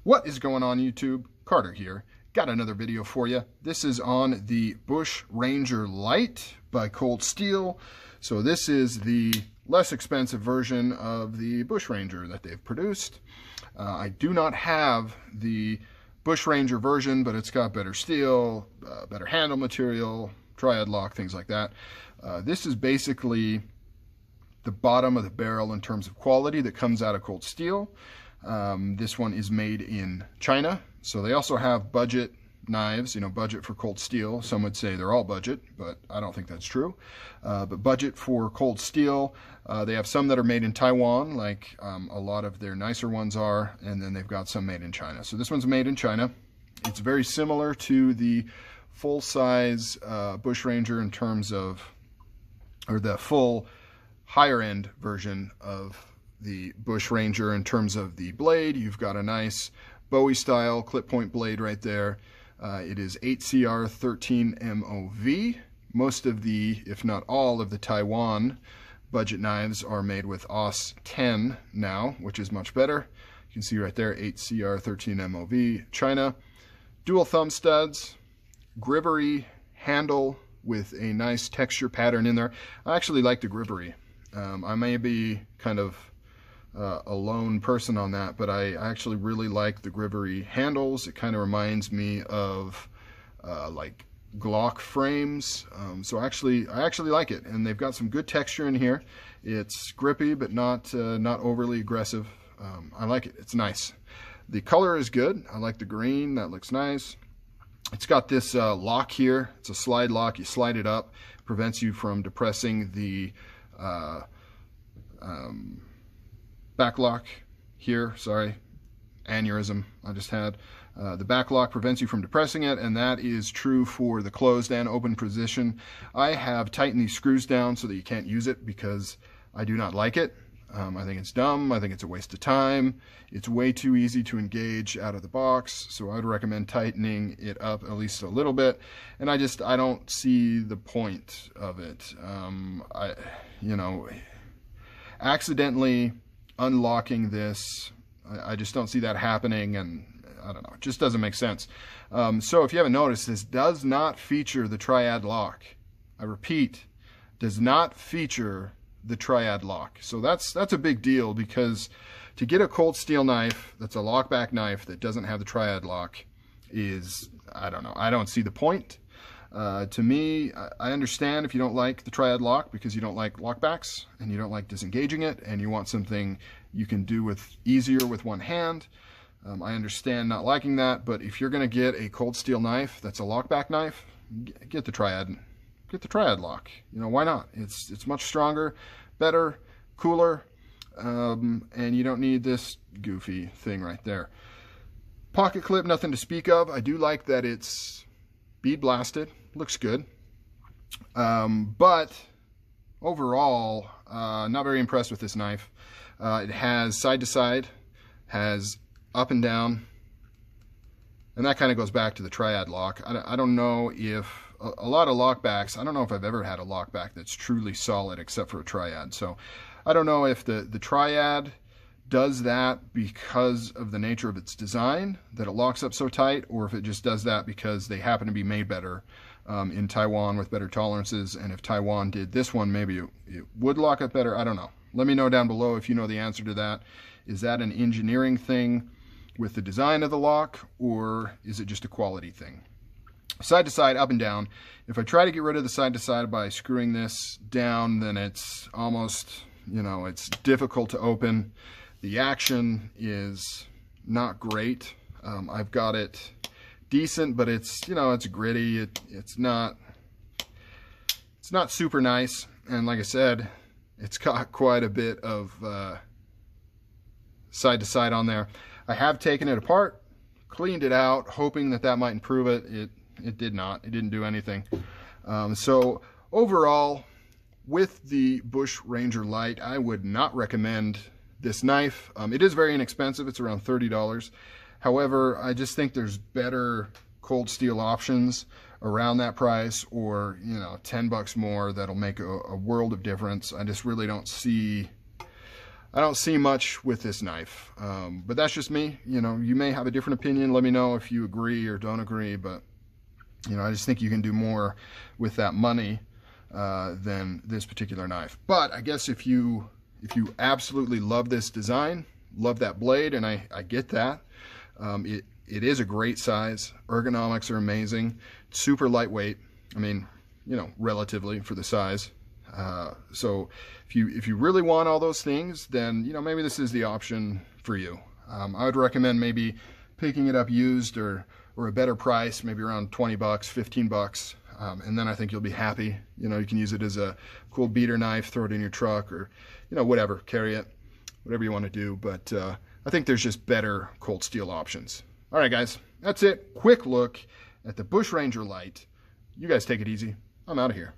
What is going on, YouTube? Carter here. Got another video for you. This is on the Bush Ranger Lite by Cold Steel. So this is the less expensive version of the Bush Ranger that they've produced. I do not have the Bush Ranger version, but it's got better steel, better handle material, Triad Lock, things like that. This is basically the bottom of the barrel in terms of quality that comes out of Cold Steel. This one is made in China. So they also have budget knives, budget for Cold Steel. Some would say they're all budget, but I don't think that's true. But budget for Cold Steel, they have some that are made in Taiwan, like a lot of their nicer ones are, and then they've got some made in China. So this one's made in China. It's very similar to the full-size Bush Ranger in terms of, or the full higher-end version of the Bush Ranger in terms of the blade. You've got a nice Bowie style clip point blade right there. It is 8CR 13 MOV. Most of the, if not all of the Taiwan budget knives are made with AUS 10 now, which is much better. You can see right there, 8CR 13 MOV. China, dual thumb studs, gribbery handle with a nice texture pattern in there. I actually like the gribbery. I may be kind of a lone person on that, but I actually really like the gribbery handles. It kind of reminds me of like Glock frames. So I actually like it, and they've got some good texture in here. It's grippy, but not overly aggressive. I like it. It's nice. The color is good. I like the green. That looks nice. It's got this lock here. It's a slide lock. You slide it up. It prevents you from depressing the back lock here. Sorry, aneurysm I just had. The back lock prevents you from depressing it, and that is true for the closed and open position. I have tightened these screws down so that you can't use it because I do not like it. I think it's dumb. I think it's a waste of time. It's way too easy to engage out of the box, so I would recommend tightening it up at least a little bit. And I don't see the point of it. Accidentally unlocking this, I just don't see that happening, and I don't know, it just doesn't make sense. So if you haven't noticed, this does not feature the Triad Lock. I repeat, does not feature the Triad Lock. So that's a big deal, because to get a Cold Steel knife that's a lockback knife that doesn't have the Triad Lock is, I don't know, I don't see the point. To me, I understand if you don't like the Triad Lock because you don't like lockbacks and you don't like disengaging it and you want something you can do easier with one hand. I understand not liking that, but if you're going to get a Cold Steel knife that's a lockback knife, get the Triad Lock. Why not? It's much stronger, better, cooler, and you don't need this goofy thing right there. Pocket clip, nothing to speak of. I do like that it's bead blasted. Looks good. But overall, not very impressed with this knife. It has side to side, has up and down, and that kind of goes back to the Triad Lock. I don't know if a lot of lockbacks, I don't know if I've ever had a lockback that's truly solid except for a Triad. So I don't know if the Triad does that because of the nature of its design, that it locks up so tight, or if it just does that because they happen to be made better in Taiwan with better tolerances, and if Taiwan did this one, maybe it would lock up better. I don't know. Let me know down below if you know the answer to that. Is that an engineering thing with the design of the lock, or is it just a quality thing? Side to side, up and down. If I try to get rid of the side to side by screwing this down, then it's almost, it's difficult to open. The action is not great. I've got it decent, but it's, it's gritty. It's not super nice. And like I said, it's got quite a bit of side to side on there. I have taken it apart, cleaned it out, hoping that might improve it. It did not. It didn't do anything. So overall, with the Bush Ranger Lite, I would not recommend this knife. It is very inexpensive. It's around $30. However, I just think there's better Cold Steel options around that price, or 10 bucks more that'll make a world of difference. I just really don't see I don't see much with this knife, but that's just me. You know, you may have a different opinion. Let me know if you agree or don't agree, but you know, I just think you can do more with that money than this particular knife. But I guess if you absolutely love this design, love that blade, and I get that, it is a great size. Ergonomics are amazing. It's super lightweight. I mean, you know, relatively for the size. So if you really want all those things, then, you know, maybe this is the option for you. I would recommend maybe picking it up used or a better price, maybe around 20 bucks, 15 bucks. And then I think you'll be happy. You know, you can use it as a cool beater knife, throw it in your truck, or, you know, whatever, carry it, whatever you want to do. But I think there's just better cold steel options. All right, guys, that's it. Quick look at the Bush Ranger Lite. You guys take it easy. I'm out of here.